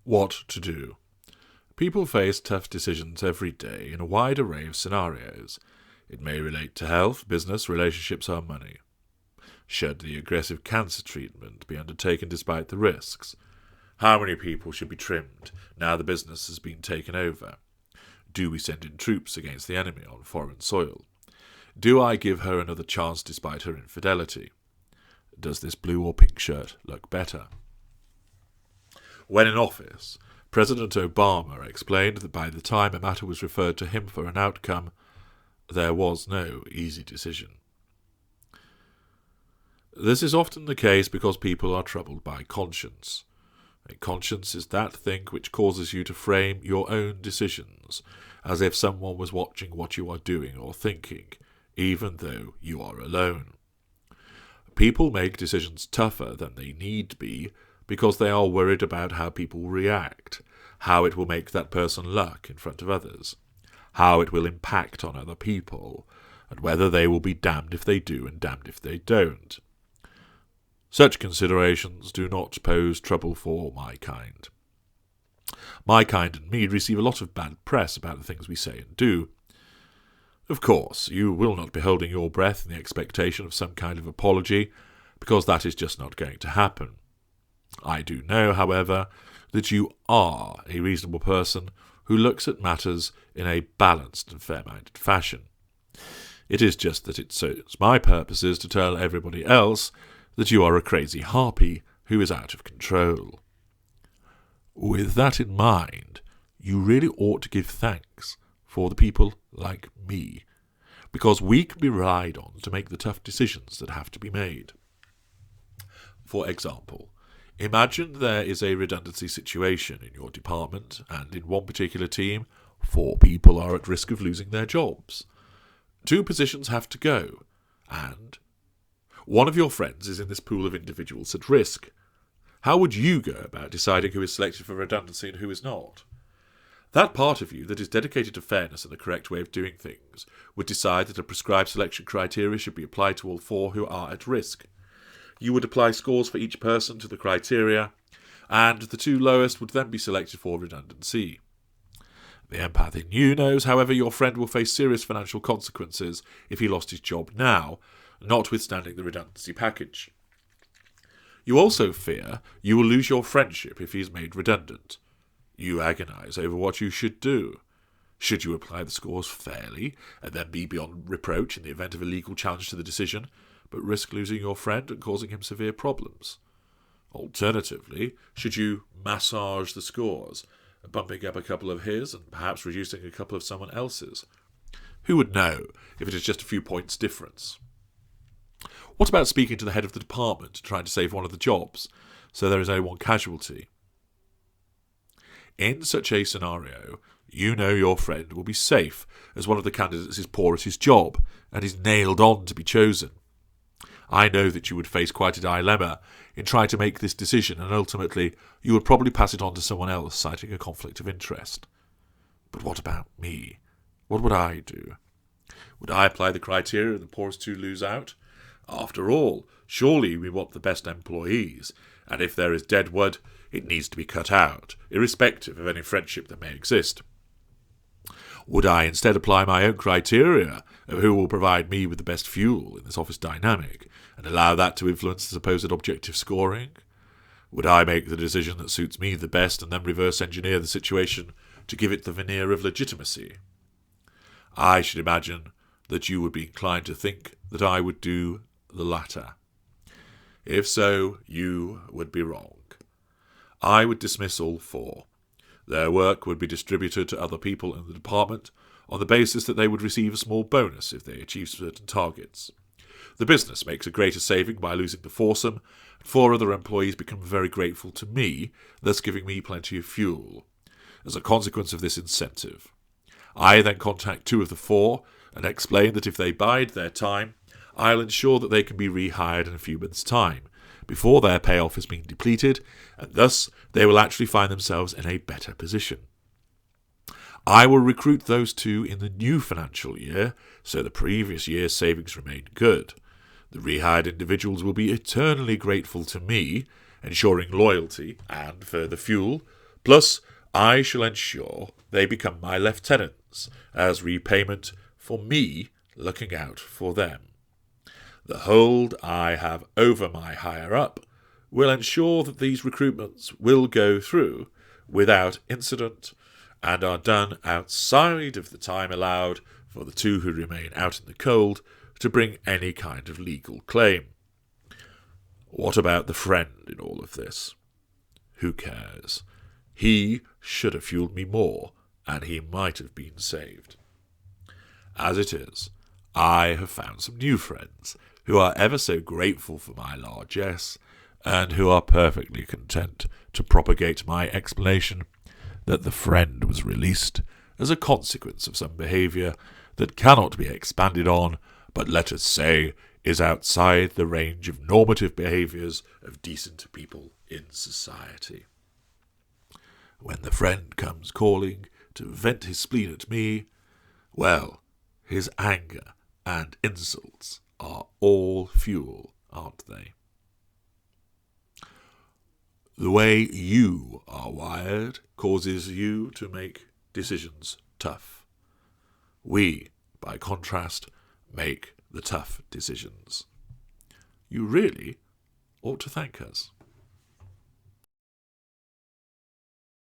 What to do? People face tough decisions every day in a wide array of scenarios. It may relate to health, business, relationships, or money. Should the aggressive cancer treatment be undertaken despite the risks? How many people should be trimmed now the business has been taken over? Do we send in troops against the enemy on foreign soil? Do I give her another chance despite her infidelity? Does this blue or pink shirt look better? When in office, President Obama explained that by the time a matter was referred to him for an outcome, there was no easy decision. This is often the case because people are troubled by conscience. A conscience is that thing which causes you to frame your own decisions, as if someone was watching what you are doing or thinking, even though you are alone. People make decisions tougher than they need be because they are worried about how people react, how it will make that person look in front of others, how it will impact on other people, and whether they will be damned if they do and damned if they don't. Such considerations do not pose trouble for my kind. My kind and me receive a lot of bad press about the things we say and do. Of course, you will not be holding your breath in the expectation of some kind of apology, because that is just not going to happen. I do know, however, that you are a reasonable person who looks at matters in a balanced and fair-minded fashion. It is just that it serves my purposes to tell everybody else that you are a crazy harpy who is out of control. With that in mind, you really ought to give thanks for the people like me, because we can be relied on to make the tough decisions that have to be made. For example, imagine there is a redundancy situation in your department, and in one particular team, 4 people are at risk of losing their jobs. 2 positions have to go, and one of your friends is in this pool of individuals at risk. How would you go about deciding who is selected for redundancy and who is not? That part of you that is dedicated to fairness and the correct way of doing things would decide that a prescribed selection criteria should be applied to all 4 who are at risk. You would apply scores for each person to the criteria, and the 2 lowest would then be selected for redundancy. The empath in you knows, however, your friend will face serious financial consequences if he lost his job now, notwithstanding the redundancy package. You also fear you will lose your friendship if he is made redundant. You agonise over what you should do. Should you apply the scores fairly, and then be beyond reproach in the event of a legal challenge to the decision, but risk losing your friend and causing him severe problems? Alternatively, should you massage the scores, bumping up a couple of his and perhaps reducing a couple of someone else's? Who would know if it is just a few points difference? What about speaking to the head of the department, trying to save one of the jobs, so there is only one casualty? In such a scenario, you know your friend will be safe, as one of the candidates is poor at his job, and is nailed on to be chosen. I know that you would face quite a dilemma in trying to make this decision, and ultimately you would probably pass it on to someone else, citing a conflict of interest. But what about me? What would I do? Would I apply the criteria and the poorest 2 lose out? After all, surely we want the best employees, and if there is dead wood, it needs to be cut out, irrespective of any friendship that may exist. Would I instead apply my own criteria of who will provide me with the best fuel in this office dynamic, and allow that to influence the supposed objective scoring? Would I make the decision that suits me the best and then reverse engineer the situation to give it the veneer of legitimacy? I should imagine that you would be inclined to think that I would do the latter. If so, you would be wrong. I would dismiss all 4. Their work would be distributed to other people in the department on the basis that they would receive a small bonus if they achieved certain targets. The business makes a greater saving by losing the foursome, and 4 other employees become very grateful to me, thus giving me plenty of fuel. As a consequence of this incentive, I then contact 2 of the 4 and explain that if they bide their time, I'll ensure that they can be rehired in a few months' time, before their payoff has been depleted, and thus they will actually find themselves in a better position. I will recruit those 2 in the new financial year, so the previous year's savings remain good. The rehired individuals will be eternally grateful to me, ensuring loyalty and further fuel, Plus, I shall ensure they become my lieutenants as repayment for me looking out for them. The hold I have over my higher-up will ensure that these recruitments will go through without incident and are done outside of the time allowed for the two who remain out in the cold to bring any kind of legal claim. What about the friend in all of this? Who cares? He should have fueled me more, and he might have been saved. As it is, I have found some new friends who are ever so grateful for my largesse, and who are perfectly content to propagate my explanation that the friend was released as a consequence of some behaviour that cannot be expanded on, but let us say is outside the range of normative behaviours of decent people in society. When the friend comes calling to vent his spleen at me, well, his anger and insults are all fuel, aren't they? The way you are wired causes you to make decisions tough. We, by contrast, make the tough decisions. You really ought to thank us.